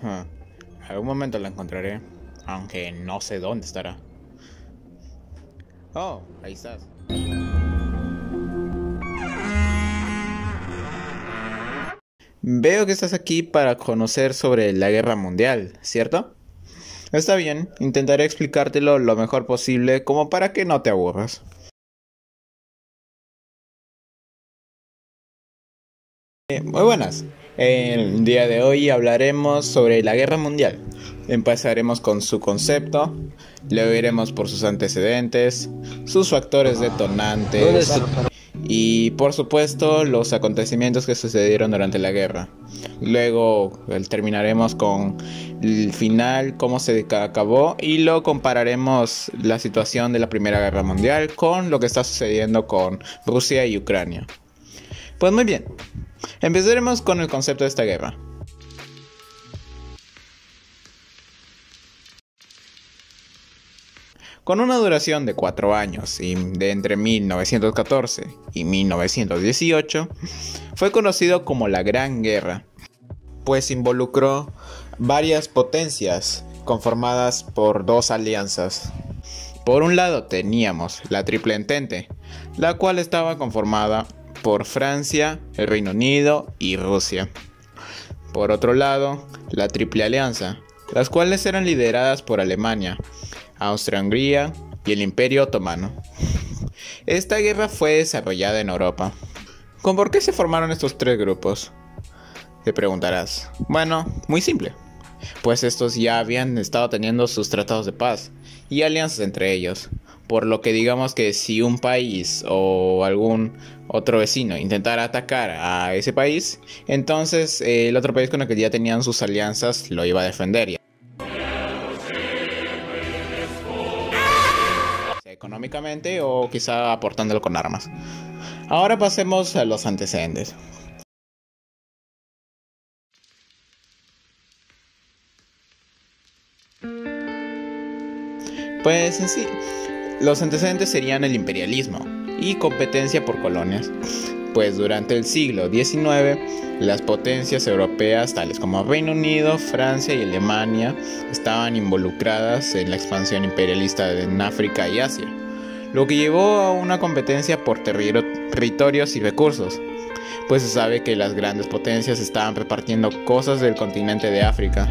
Hmm, Algún momento la encontraré, aunque no sé dónde estará. Oh, ahí estás. Veo que estás aquí para conocer sobre la guerra mundial, ¿cierto? Está bien, intentaré explicártelo lo mejor posible como para que no te aburras. Muy buenas. El día de hoy hablaremos sobre la guerra mundial. Empezaremos con su concepto, luego iremos por sus antecedentes, sus factores detonantes y por supuesto los acontecimientos que sucedieron durante la guerra. Luego terminaremos con el final, cómo se acabó y luego compararemos la situación de la Primera Guerra Mundial con lo que está sucediendo con Rusia y Ucrania. Pues muy bien. Empezaremos con el concepto de esta guerra. Con una duración de 4 años y de entre 1914 y 1918, fue conocido como la Gran Guerra, pues involucró varias potencias conformadas por dos alianzas. Por un lado teníamos la Triple Entente, la cual estaba conformada por Francia, el Reino Unido y Rusia. Por otro lado, la Triple Alianza, las cuales eran lideradas por Alemania, Austria-Hungría y el Imperio Otomano. Esta guerra fue desarrollada en Europa. ¿Por qué se formaron estos tres grupos? Te preguntarás. Bueno, muy simple. Pues estos ya habían estado teniendo sus tratados de paz y alianzas entre ellos. Por lo que digamos que si un país o algún otro vecino intentara atacar a ese país, entonces el otro país con el que ya tenían sus alianzas lo iba a defender. Económicamente o quizá aportándolo con armas. Ahora pasemos a los antecedentes. Pues en sí, los antecedentes serían el imperialismo y competencia por colonias, pues durante el siglo XIX las potencias europeas tales como Reino Unido, Francia y Alemania estaban involucradas en la expansión imperialista en África y Asia, lo que llevó a una competencia por territorios y recursos, pues se sabe que las grandes potencias estaban repartiendo cosas del continente de África,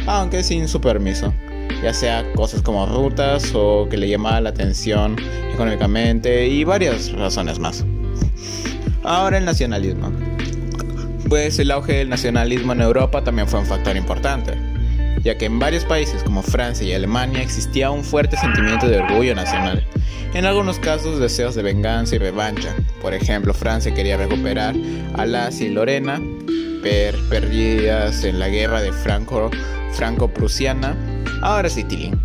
aunque sin su permiso, ya sea cosas como rutas o que le llamaba la atención económicamente y varias razones más. Ahora el nacionalismo. Pues el auge del nacionalismo en Europa también fue un factor importante, ya que en varios países como Francia y Alemania existía un fuerte sentimiento de orgullo nacional. En algunos casos deseos de venganza y revancha. Por ejemplo, Francia quería recuperar Alsacia y Lorena, perdidas en la guerra de franco-prusiana. Ahora sí, Tilín.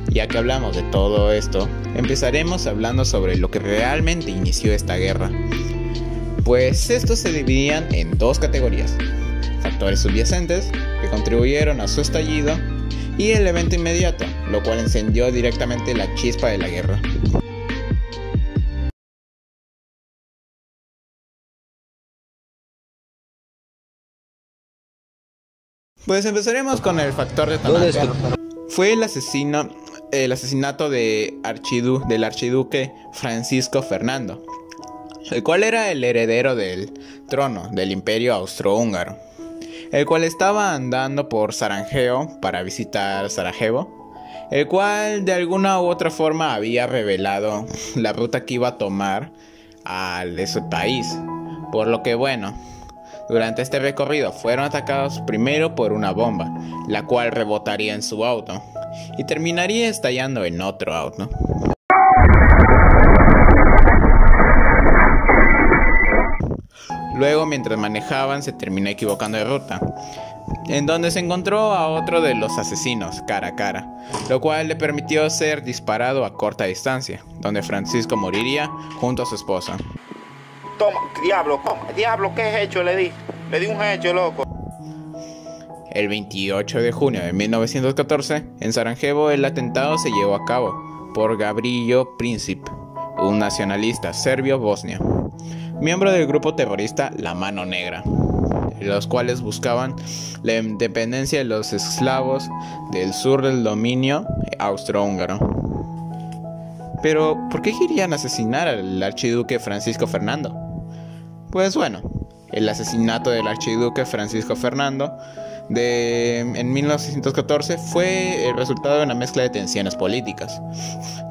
Ya que hablamos de todo esto, empezaremos hablando sobre lo que realmente inició esta guerra. Pues estos se dividían en dos categorías: factores subyacentes, que contribuyeron a su estallido, y el evento inmediato, lo cual encendió directamente la chispa de la guerra. Pues empezaremos con el factor detonante. Fue el asesinato del archiduque Francisco Fernando, el cual era el heredero del trono del Imperio Austrohúngaro, el cual estaba andando por Sarajevo para visitar Sarajevo, el cual de alguna u otra forma había revelado la ruta que iba a tomar a ese país, por lo que durante este recorrido fueron atacados primero por una bomba, la cual rebotaría en su auto y terminaría estallando en otro auto. Luego, mientras manejaban, se terminó equivocando de ruta, en donde se encontró a otro de los asesinos cara a cara, lo cual le permitió ser disparado a corta distancia, donde Francisco moriría junto a su esposa. Toma, diablo, ¿qué hecho le di? Le di un hecho, loco. El 28 de junio de 1914, en Sarajevo, el atentado se llevó a cabo por Gavrilo Princip, un nacionalista serbio-bosnio, miembro del grupo terrorista La Mano Negra. los cuales buscaban la independencia de los eslavos del sur del dominio austrohúngaro. Pero, ¿por qué querían asesinar al archiduque Francisco Fernando? Pues bueno, el asesinato del archiduque Francisco Fernando en 1914 fue el resultado de una mezcla de tensiones políticas,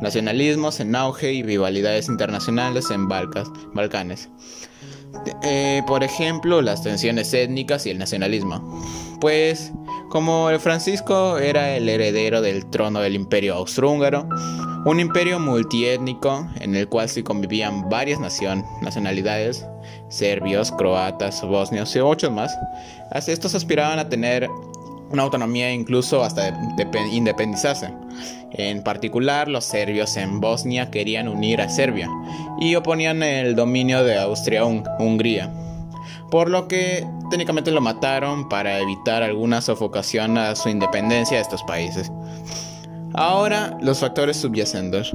nacionalismos en auge y rivalidades internacionales en Balcanes. Por ejemplo, las tensiones étnicas y el nacionalismo. Pues, como el Francisco era el heredero del trono del Imperio Austrohúngaro, un imperio multiétnico en el cual se convivían varias nacionalidades, serbios, croatas, bosnios y muchos más. Estos aspiraban a tener una autonomía e incluso hasta independizarse. En particular, los serbios en Bosnia querían unir a Serbia y oponían el dominio de Austria-Hungría, por lo que técnicamente lo mataron para evitar alguna sofocación a su independencia de estos países. Ahora, los factores subyacentes.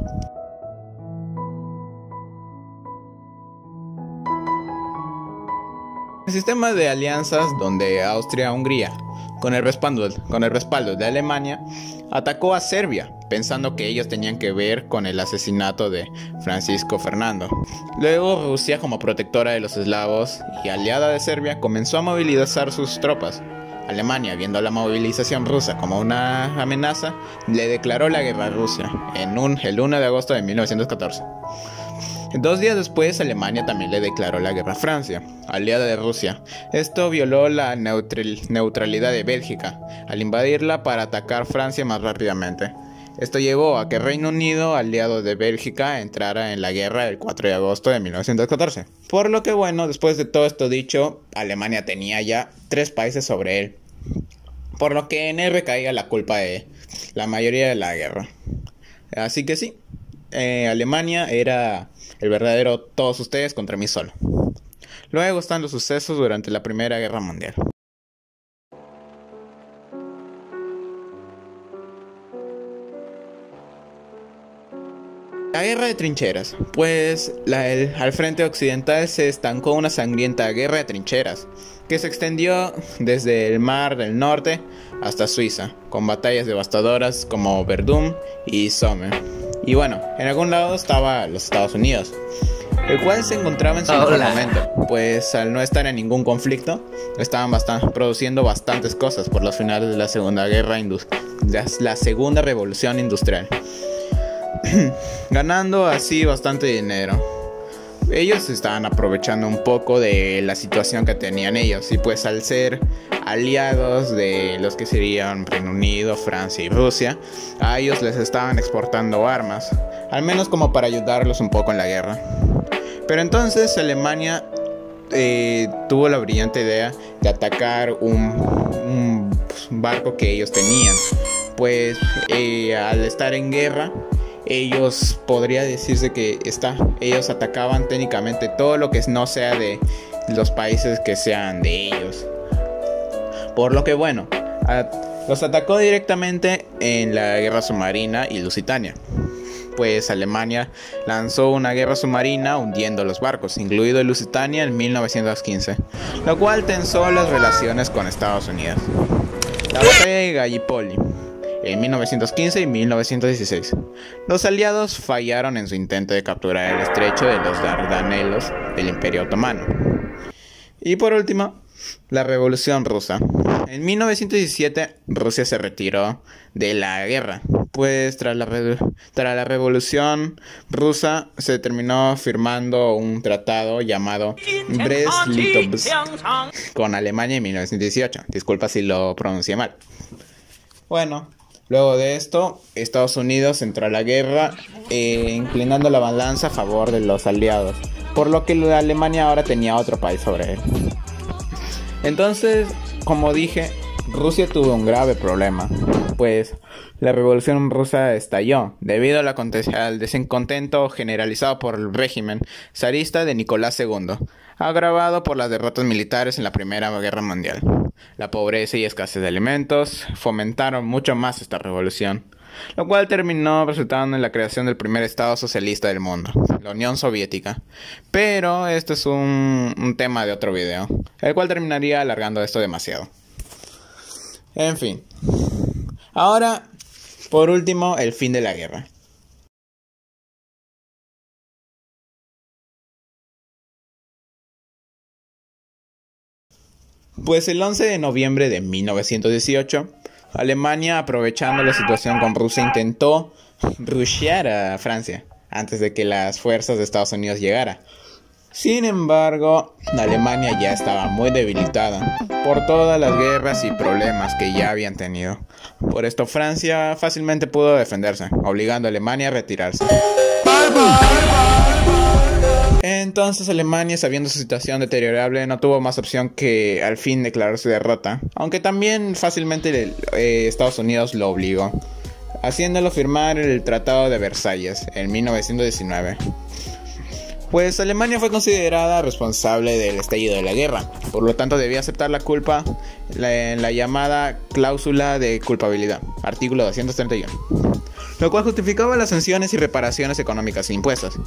El sistema de alianzas donde Austria-Hungría, con el respaldo de Alemania, atacó a Serbia, pensando que ellos tenían que ver con el asesinato de Francisco Fernando. Luego, Rusia, como protectora de los eslavos y aliada de Serbia, comenzó a movilizar sus tropas. Alemania, viendo la movilización rusa como una amenaza, le declaró la guerra a Rusia el 1 de agosto de 1914. 2 días después, Alemania también le declaró la guerra a Francia, aliada de Rusia. Esto violó la neutralidad de Bélgica, al invadirla para atacar Francia más rápidamente. Esto llevó a que Reino Unido, aliado de Bélgica, entrara en la guerra el 4 de agosto de 1914. Por lo que bueno, después de todo esto dicho, Alemania tenía ya 3 países sobre él, por lo que en él recaía la culpa de la mayoría de la guerra. Así que sí, Alemania era el verdadero todos ustedes contra mí solo. Luego están los sucesos durante la Primera Guerra Mundial. La guerra de trincheras, pues al frente occidental se estancó una sangrienta guerra de trincheras que se extendió desde el Mar del Norte hasta Suiza, con batallas devastadoras como Verdun y Somme. Y bueno, en algún lado estaba los Estados Unidos, el cual se encontraba en su mejor momento, pues al no estar en ningún conflicto, estaban produciendo bastantes cosas por los finales de la Segunda Revolución Industrial, ganando así bastante dinero. Ellos estaban aprovechando un poco de la situación que tenían ellos, y pues al ser aliados de los que serían Reino Unido, Francia y Rusia, a ellos les estaban exportando armas, al menos como para ayudarlos un poco en la guerra. Pero entonces Alemania tuvo la brillante idea de atacar un barco que ellos tenían, pues al estar en guerra, ellos podría decirse que ellos atacaban técnicamente todo lo que no sea de los países que sean de ellos. Por lo que bueno, los atacó directamente en la guerra submarina y Lusitania. Pues Alemania lanzó una guerra submarina hundiendo los barcos, incluido el Lusitania en 1915, lo cual tensó las relaciones con Estados Unidos. La batalla de Gallipoli en 1915 y 1916. Los aliados fallaron en su intento de capturar el estrecho de los Dardanelos del Imperio Otomano. Y por último, la Revolución Rusa. En 1917, Rusia se retiró de la guerra, pues tras la Revolución Rusa se terminó firmando un tratado llamado Brest-Litovsk con Alemania en 1918. Disculpa si lo pronuncié mal. Bueno, luego de esto, Estados Unidos entró a la guerra, inclinando la balanza a favor de los aliados, por lo que Alemania ahora tenía otro país sobre él. Entonces, como dije, Rusia tuvo un grave problema, pues la Revolución Rusa estalló debido al descontento generalizado por el régimen zarista de Nicolás II, agravado por las derrotas militares en la Primera Guerra Mundial. La pobreza y escasez de alimentos fomentaron mucho más esta revolución. lo cual terminó resultando en la creación del primer estado socialista del mundo, la Unión Soviética. Pero este es un tema de otro video, el cual terminaría alargando esto demasiado. En fin. Ahora, por último, el fin de la guerra. Pues el 11 de noviembre de 1918, Alemania, aprovechando la situación con Rusia, intentó rushear a Francia antes de que las fuerzas de Estados Unidos llegaran. Sin embargo, Alemania ya estaba muy debilitada por todas las guerras y problemas que ya habían tenido. Por esto Francia fácilmente pudo defenderse, obligando a Alemania a retirarse. Entonces Alemania, sabiendo su situación deteriorable, no tuvo más opción que al fin declarar su derrota, aunque también fácilmente Estados Unidos lo obligó, haciéndolo firmar el Tratado de Versalles en 1919. Pues Alemania fue considerada responsable del estallido de la guerra, por lo tanto debía aceptar la culpa en la llamada cláusula de culpabilidad, artículo 231, lo cual justificaba las sanciones y reparaciones económicas impuestas.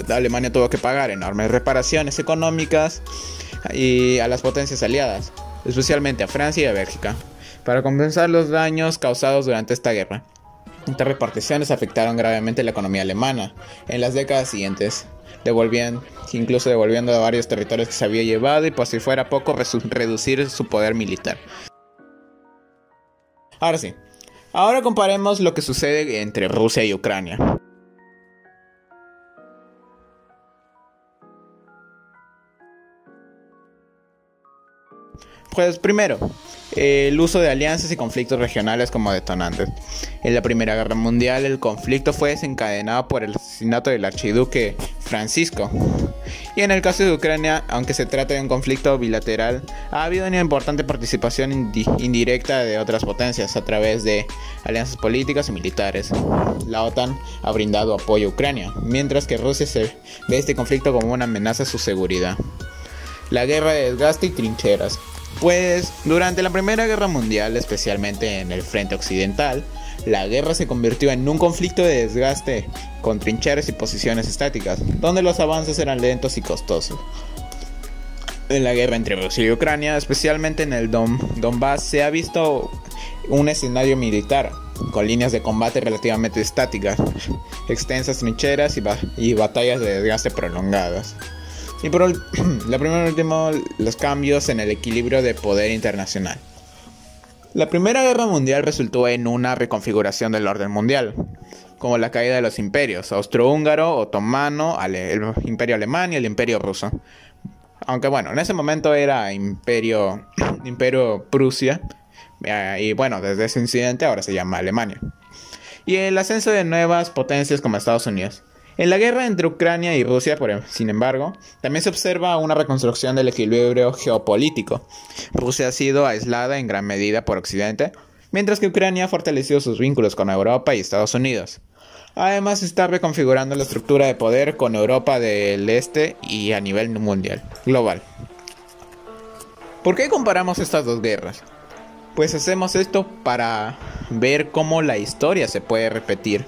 Alemania tuvo que pagar enormes reparaciones económicas a las potencias aliadas, especialmente a Francia y a Bélgica, para compensar los daños causados durante esta guerra. Estas reparticiones afectaron gravemente la economía alemana en las décadas siguientes, incluso devolviendo a varios territorios que se había llevado y, por si fuera poco, reducir su poder militar. Ahora sí, ahora comparemos lo que sucede entre Rusia y Ucrania. Pues primero, el uso de alianzas y conflictos regionales como detonantes. En la Primera Guerra Mundial, el conflicto fue desencadenado por el asesinato del archiduque Francisco. Y en el caso de Ucrania, aunque se trata de un conflicto bilateral, ha habido una importante participación indirecta de otras potencias a través de alianzas políticas y militares. La OTAN ha brindado apoyo a Ucrania, mientras que Rusia ve este conflicto como una amenaza a su seguridad. La guerra de desgaste y trincheras. Pues durante la Primera Guerra Mundial, especialmente en el frente occidental, la guerra se convirtió en un conflicto de desgaste con trincheras y posiciones estáticas, donde los avances eran lentos y costosos. En la guerra entre Rusia y Ucrania, especialmente en el Donbass, se ha visto un escenario militar con líneas de combate relativamente estáticas, extensas trincheras y batallas de desgaste prolongadas. Y por último, los cambios en el equilibrio de poder internacional. La Primera Guerra Mundial resultó en una reconfiguración del orden mundial, como la caída de los imperios austrohúngaro, otomano, el imperio alemán y el imperio ruso. Aunque bueno, en ese momento era imperio Prusia, y bueno, desde ese incidente ahora se llama Alemania. Y el ascenso de nuevas potencias como Estados Unidos. En la guerra entre Ucrania y Rusia, sin embargo, también se observa una reconstrucción del equilibrio geopolítico. Rusia ha sido aislada en gran medida por Occidente, mientras que Ucrania ha fortalecido sus vínculos con Europa y Estados Unidos. Además, se está reconfigurando la estructura de poder con Europa del Este y a nivel mundial, global. ¿Por qué comparamos estas dos guerras? Pues hacemos esto para ver cómo la historia se puede repetir,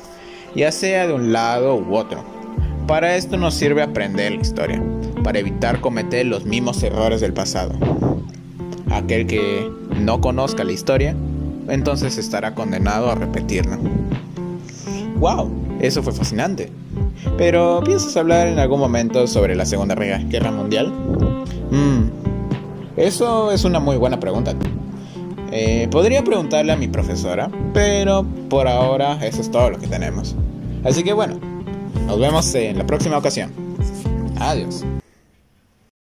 ya sea de un lado u otro. Para esto nos sirve aprender la historia, para evitar cometer los mismos errores del pasado. Aquel que no conozca la historia, entonces estará condenado a repetirla. ¡Wow! Eso fue fascinante. Pero, ¿piensas hablar en algún momento sobre la Segunda Guerra Mundial? Eso es una muy buena pregunta. Podría preguntarle a mi profesora, pero por ahora eso es todo lo que tenemos. Así que bueno, nos vemos en la próxima ocasión. Adiós.